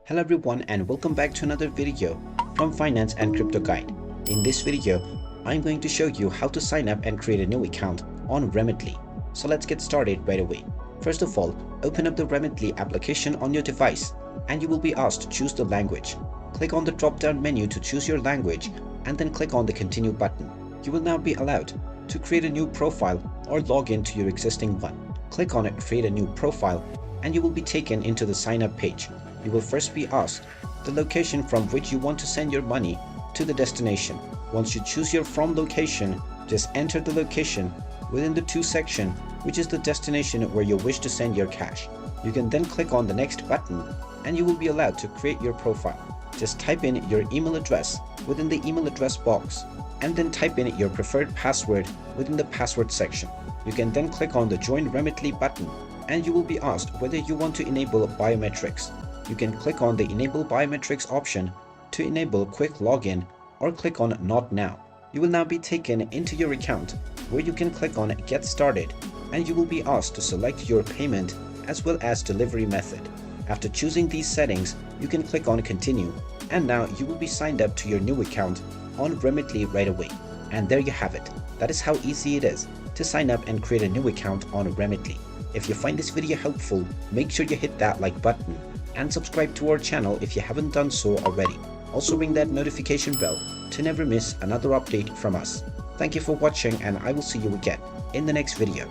Hello everyone and welcome back to another video from Finance and Crypto Guide. In this video, I'm going to show you how to sign up and create a new account on Remitly. So let's get started right away. First of all, open up the Remitly application on your device and you will be asked to choose the language. Click on the drop-down menu to choose your language and then click on the Continue button. You will now be allowed to create a new profile or log in to your existing one. Click on it, create a new profile, and you will be taken into the sign up page. You will first be asked the location from which you want to send your money to the destination. Once you choose your from location, just enter the location within the to section, which is the destination where you wish to send your cash. You can then click on the next button and you will be allowed to create your profile. Just type in your email address within the email address box and then type in your preferred password within the password section. You can then click on the Join Remitly button and you will be asked whether you want to enable biometrics. You can click on the Enable Biometrics option to enable quick login or click on Not Now. You will now be taken into your account where you can click on Get Started and you will be asked to select your payment as well as delivery method. After choosing these settings, you can click on Continue and now you will be signed up to your new account on Remitly right away. And there you have it. That is how easy it is to sign up and create a new account on Remitly. If you find this video helpful, make sure you hit that like button and subscribe to our channel if you haven't done so already. Also ring that notification bell to never miss another update from us. Thank you for watching and I will see you again in the next video.